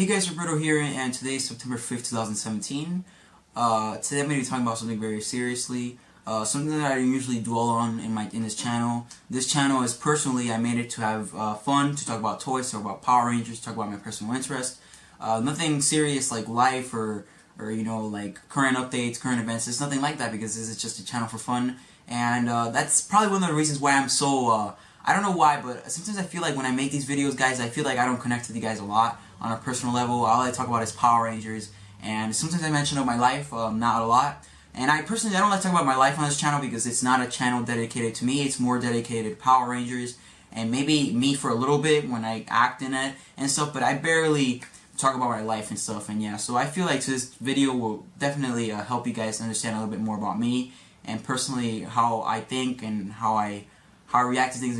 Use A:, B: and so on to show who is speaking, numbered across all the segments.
A: Hey guys, Roberto here, and today is September 5th, 2017. Today I'm going to be talking about something very seriously, something that I usually dwell on in this channel. This channel is personally, I made it to have fun, to talk about toys, to talk about Power Rangers, to talk about my personal interest. Nothing serious like life or you know, like current updates, current events. It's nothing like that because this is just a channel for fun, and that's probably one of the reasons why I'm so, I don't know why, but sometimes I feel like when I make these videos, guys, I feel like I don't connect with you guys a lot on a personal level. All I talk about is Power Rangers, and sometimes I mention of my life, not a lot. And I personally, I don't like to talk about my life on this channel because it's not a channel dedicated to me. It's more dedicated to Power Rangers and maybe me for a little bit when I act in it and stuff, but I barely talk about my life and stuff. And yeah, so I feel like this video will definitely help you guys understand a little bit more about me and personally how I think and how I react to things.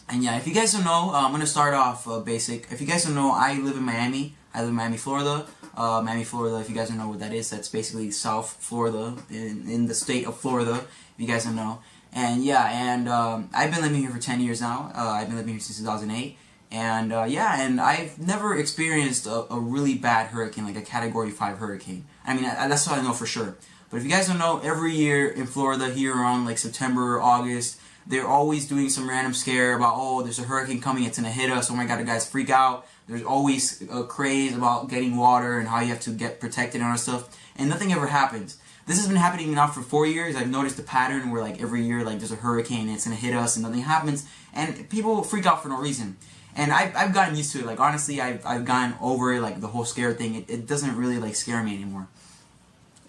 A: And yeah, if you guys don't know, I'm going to start off basic. If you guys don't know, I live in Miami. I live in Miami, Florida. Miami, Florida, if you guys don't know what that is, that's basically South Florida, in the state of Florida, if you guys don't know. And yeah, and I've been living here for 10 years now. I've been living here since 2008. And yeah, and I've never experienced a really bad hurricane, like a Category 5 hurricane. I mean, that's what I know for sure. But if you guys don't know, every year in Florida, here around like September, August, they're always doing some random scare about, oh, there's a hurricane coming, it's going to hit us, oh my god, the guys freak out. There's always a craze about getting water and how you have to get protected and all that stuff, and nothing ever happens. This has been happening now for 4 years. I've noticed the pattern where like every year like there's a hurricane and it's going to hit us and nothing happens, and people freak out for no reason. And I've gotten used to it. Like honestly, I've gotten over it, like the whole scare thing. It doesn't really like scare me anymore.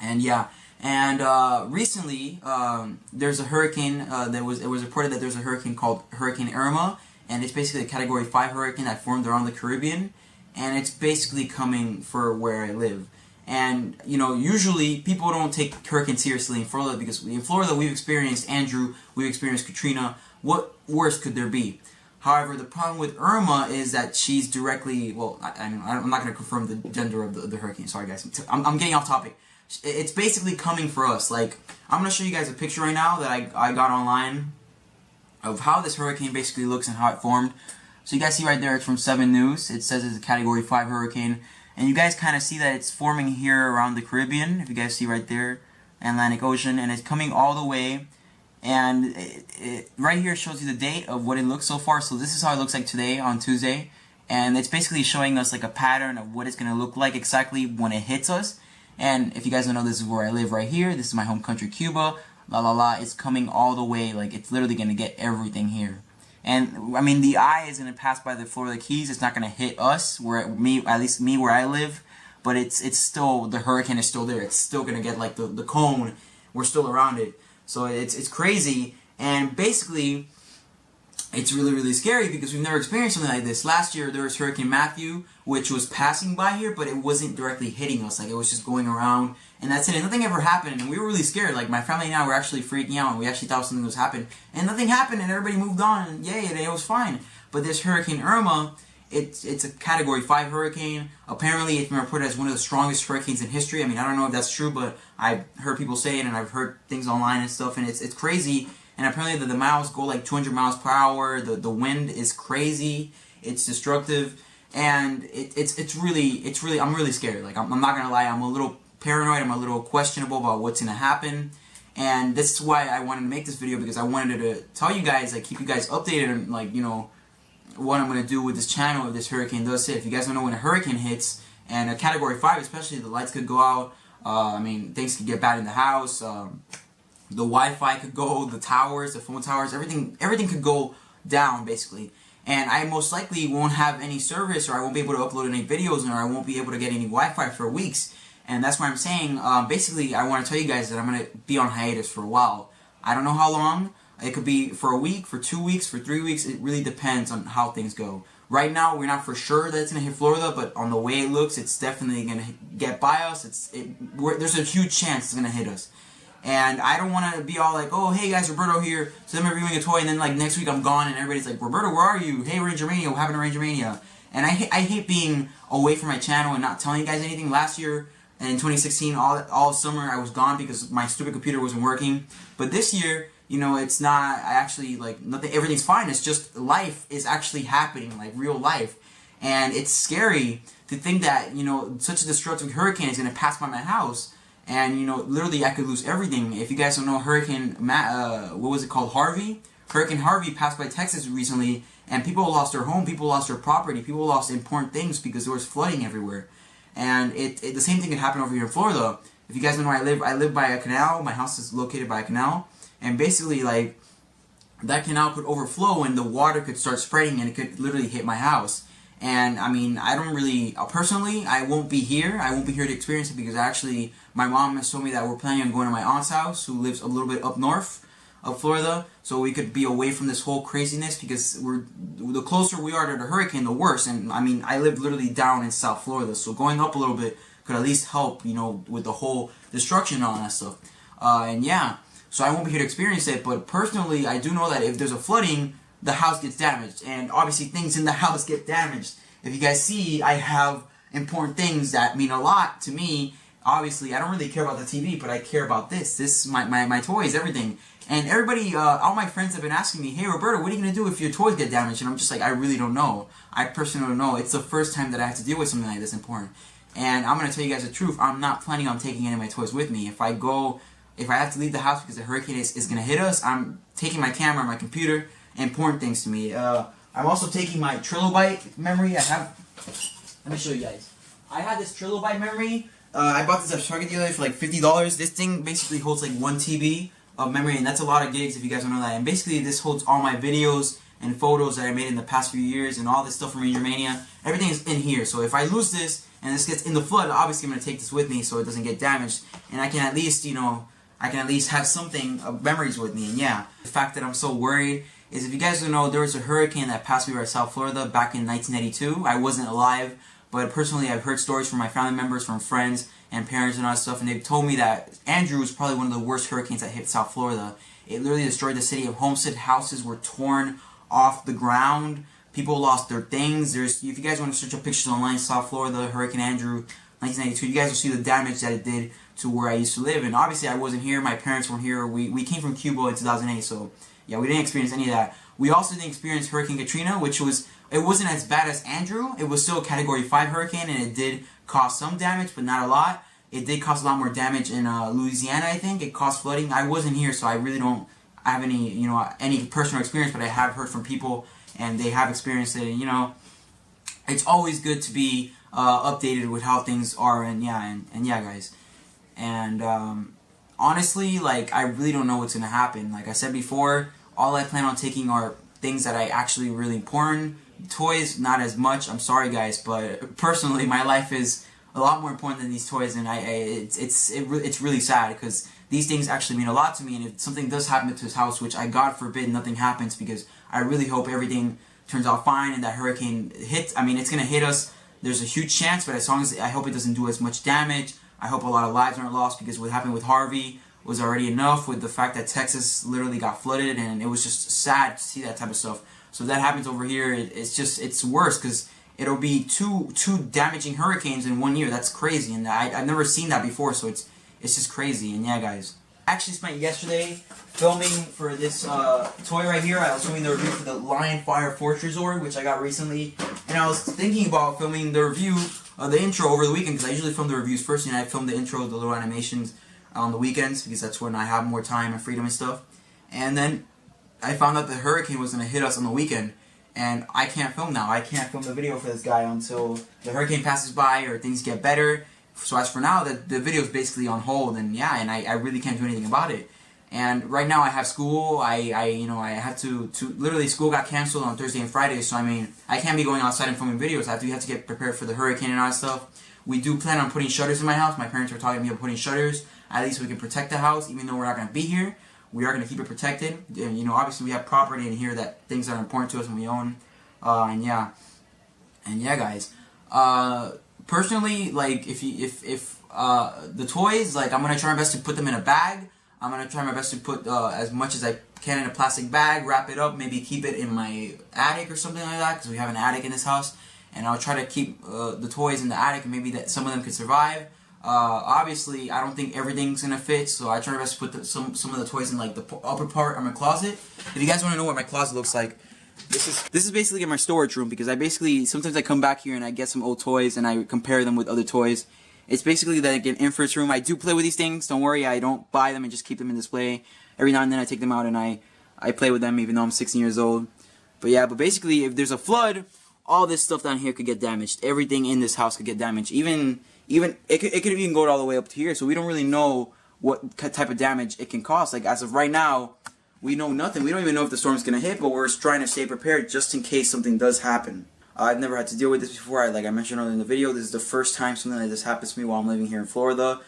A: And yeah. And recently, there's a hurricane. It was reported that there's a hurricane called Hurricane Irma, and it's basically a Category 5 hurricane that formed around the Caribbean, and it's basically coming for where I live. And you know, usually people don't take hurricanes seriously in Florida because in Florida we've experienced Andrew, we've experienced Katrina. What worse could there be? However, the problem with Irma is that she's directly, well, I'm not going to confirm the gender of the hurricane. Sorry, guys. I'm getting off topic. It's basically coming for us. Like, I'm going to show you guys a picture right now that I got online of how this hurricane basically looks and how it formed. So you guys see right there, it's from 7 News. It says it's a Category 5 hurricane. And you guys kind of see that it's forming here around the Caribbean. If you guys see right there, Atlantic Ocean. And it's coming all the way. And right here shows you the date of what it looks so far. So this is how it looks like today on Tuesday. And it's basically showing us like a pattern of what it's going to look like exactly when it hits us. And if you guys don't know, this is where I live right here. This is my home country, Cuba. La la la. It's coming all the way. Like, it's literally going to get everything here. And, I mean, the eye is going to pass by the Florida Keys. It's not going to hit us, at least me where I live. But it's still, the hurricane is still there. It's still going to get, like, the cone. We're still around it. So it's crazy. And basically, it's really, really scary because we've never experienced something like this. Last year, there was Hurricane Matthew, which was passing by here, but it wasn't directly hitting us. Like, it was just going around, and that's it. And nothing ever happened, and we were really scared. Like, my family and I were actually freaking out, and we actually thought something was happening. And nothing happened, and everybody moved on, and yay, and it was fine. But this Hurricane Irma, it's a Category 5 hurricane. Apparently, it's been reported as one of the strongest hurricanes in history. I mean, I don't know if that's true, but I've heard people say it, and I've heard things online and stuff, and it's crazy. And apparently the miles go like 200 miles per hour. The wind is crazy. It's destructive, and it's really I'm really scared. Like I'm not gonna lie, I'm a little paranoid. I'm a little questionable about what's gonna happen, and this is why I wanted to make this video, because I wanted to tell you guys, like, keep you guys updated on, like, you know, what I'm gonna do with this channel if this hurricane does hit. If you guys don't know, when a hurricane hits, and a Category 5 especially, the lights could go out. I mean, things could get bad in the house. The Wi-Fi could go, the towers, the phone towers, everything could go down, basically. And I most likely won't have any service, or I won't be able to upload any videos, or I won't be able to get any Wi-Fi for weeks. And that's why I'm saying, basically, I want to tell you guys that I'm going to be on hiatus for a while. I don't know how long. It could be for a week, for 2 weeks, for 3 weeks. It really depends on how things go. Right now, we're not for sure that it's going to hit Florida, but on the way it looks, it's definitely going to get by us. There's a huge chance it's going to hit us. And I don't want to be all like, oh, hey guys, Roberto here, so I'm reviewing a toy, and then like next week I'm gone, and everybody's like, Roberto, where are you? Hey, Ranger Mania, what happened to Ranger Mania? And I hate being away from my channel and not telling you guys anything. Last year, in 2016, all summer I was gone because my stupid computer wasn't working. But this year, you know, it's not, I actually, like, nothing, everything's fine. It's just life is actually happening, like real life. And it's scary to think that, you know, such a destructive hurricane is going to pass by my house. And, you know, literally I could lose everything. If you guys don't know what was it called? Harvey? Hurricane Harvey passed by Texas recently, and people lost their home, people lost their property, people lost important things because there was flooding everywhere. And the same thing could happen over here in Florida. If you guys don't know where I live by a canal. My house is located by a canal. And basically, like, that canal could overflow and the water could start spreading and it could literally hit my house. And, I mean, I don't really, personally, I won't be here. I won't be here to experience it because actually, my mom has told me that we're planning on going to my aunt's house, who lives a little bit up north of Florida, so we could be away from this whole craziness, because the closer we are to the hurricane, the worse. And, I mean, I live literally down in South Florida, so going up a little bit could at least help, you know, with the whole destruction and all that stuff. And yeah, so I won't be here to experience it, but personally, I do know that if there's a flooding, the house gets damaged, and obviously things in the house get damaged. If you guys see, I have important things that mean a lot to me. Obviously, I don't really care about the TV, but I care about this. This is my toys, everything. And everybody, all my friends have been asking me, hey Roberto, what are you going to do if your toys get damaged? And I'm just like, I really don't know. I personally don't know. It's the first time that I have to deal with something like this important. And I'm going to tell you guys the truth. I'm not planning on taking any of my toys with me. If I have to leave the house because the hurricane is going to hit us, I'm taking my camera, my computer, important things to me. I'm also taking my Trilobite memory. Let me show you guys. I have this Trilobite memory. I bought this at Target the other day for like $50. This thing basically holds like 1 TB of memory, and that's a lot of gigs if you guys don't know that. And basically this holds all my videos and photos that I made in the past few years and all this stuff from Ranger Mania. Everything is in here. So if I lose this and this gets in the flood, obviously I'm going to take this with me so it doesn't get damaged. And I can at least, you know, have something of memories with me. And yeah, the fact that I'm so worried is, if you guys don't know, there was a hurricane that passed through South Florida back in 1982. I wasn't alive, but personally I've heard stories from my family members, from friends and parents and all that stuff, and they've told me that Andrew was probably one of the worst hurricanes that hit South Florida. It literally destroyed the city of Homestead. Houses were torn off the ground. People lost their things. If you guys want to search up pictures online, South Florida, Hurricane Andrew, 1992, you guys will see the damage that it did to where I used to live. And obviously I wasn't here, my parents weren't here. We came from Cuba in 2008, so yeah, we didn't experience any of that. We also didn't experience Hurricane Katrina, it wasn't as bad as Andrew. It was still a Category 5 hurricane, and it did cause some damage, but not a lot. It did cause a lot more damage in Louisiana, I think. It caused flooding. I wasn't here, so I really don't have any personal experience, but I have heard from people, and they have experienced it. And, you know, it's always good to be updated with how things are, and yeah, guys. And honestly, like, I really don't know what's gonna happen. Like I said before, all I plan on taking are things that I actually really important. Toys, not as much. I'm sorry, guys, but personally, my life is a lot more important than these toys, and it's really sad, because these things actually mean a lot to me. And if something does happen to this house, which God forbid nothing happens, because I really hope everything turns out fine and that hurricane hits. I mean, it's gonna hit us. There's a huge chance, but as long as I hope it doesn't do as much damage. I hope a lot of lives aren't lost, because what happened with Harvey was already enough, with the fact that Texas literally got flooded, and it was just sad to see that type of stuff. So if that happens over here, it's worse, because it'll be two damaging hurricanes in 1 year. That's crazy, and I've never seen that before, so it's just crazy. And yeah, guys, I actually spent yesterday filming for this toy right here. I was filming the review for the Lion Fire Force Resort, which I got recently, and I was thinking about filming the review, the intro over the weekend, because I usually film the reviews first, and I film the intro, the little animations on the weekends, because that's when I have more time and freedom and stuff. And then I found out the hurricane was going to hit us on the weekend, and I can't film now. I can't film the video for this guy until the hurricane passes by or things get better. So as for now, the video is basically on hold, and yeah, and I really can't do anything about it. And right now I have school. I have to literally, school got canceled on Thursday and Friday, so I mean, I can't be going outside and filming videos. I have to get prepared for the hurricane and all that stuff. We do plan on putting shutters in my house. My parents were talking to me about putting shutters. At least we can protect the house, even though we're not going to be here. We are going to keep it protected. And, you know, obviously we have property in here, that things that are important to us and we own. And yeah, guys. Personally, like, if the toys, like, I'm going to try my best to put them in a bag. I'm going to try my best to put as much as I can in a plastic bag, wrap it up, maybe keep it in my attic or something like that, because we have an attic in this house. And I'll try to keep the toys in the attic, and maybe that some of them could survive. Obviously, I don't think everything's gonna fit, so I try my best to put some of the toys in like the upper part of my closet. If you guys want to know what my closet looks like, This is basically my storage room, because sometimes I come back here and I get some old toys and I compare them with other toys. It's basically like an inference room. I do play with these things, don't worry, I don't buy them and just keep them in display. Every now and then I take them out and I play with them, even though I'm 16 years old. But yeah, but basically if there's a flood, all this stuff down here could get damaged. Everything in this house could get damaged. Even it could even go all the way up to here, so we don't really know what type of damage it can cause. Like, as of right now, we know nothing. We don't even know if the storm's gonna hit, but we're trying to stay prepared just in case something does happen. I've never had to deal with this before. Like I mentioned earlier in the video, this is the first time something like this happens to me while I'm living here in Florida.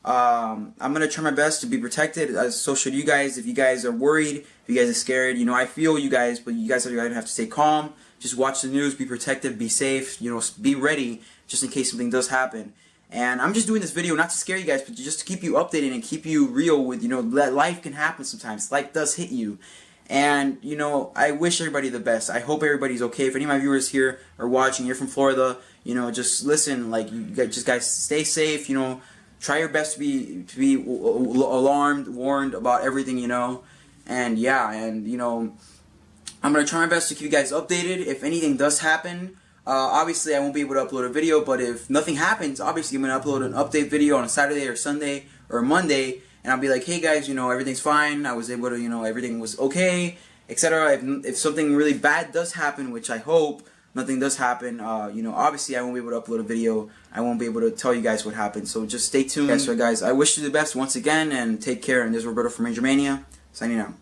A: I'm gonna try my best to be protected. So should you guys. If you guys are worried, if you guys are scared, you know, I feel you guys, but you guys are gonna have to stay calm. Just watch the news, be protected, be safe. You know, be ready just in case something does happen. And I'm just doing this video not to scare you guys, but just to keep you updated and keep you real with, you know, that life can happen sometimes. Life does hit you. And, you know, I wish everybody the best. I hope everybody's okay. If any of my viewers here are watching, you're from Florida, you know, just listen. Like, you guys stay safe, you know. Try your best to be alarmed, warned about everything, you know. And, yeah, and, you know, I'm going to try my best to keep you guys updated. If anything does happen, obviously I won't be able to upload a video, but if nothing happens, obviously I'm going to upload an update video on a Saturday or Sunday or Monday, and I'll be like, hey guys, you know, everything's fine, I was able to, you know, everything was okay, etc. If something really bad does happen, which I hope nothing does happen, you know, obviously I won't be able to upload a video, I won't be able to tell you guys what happened, so just stay tuned. So guys, I wish you the best once again, and take care, and this is Roberto from Ranger Mania, signing out.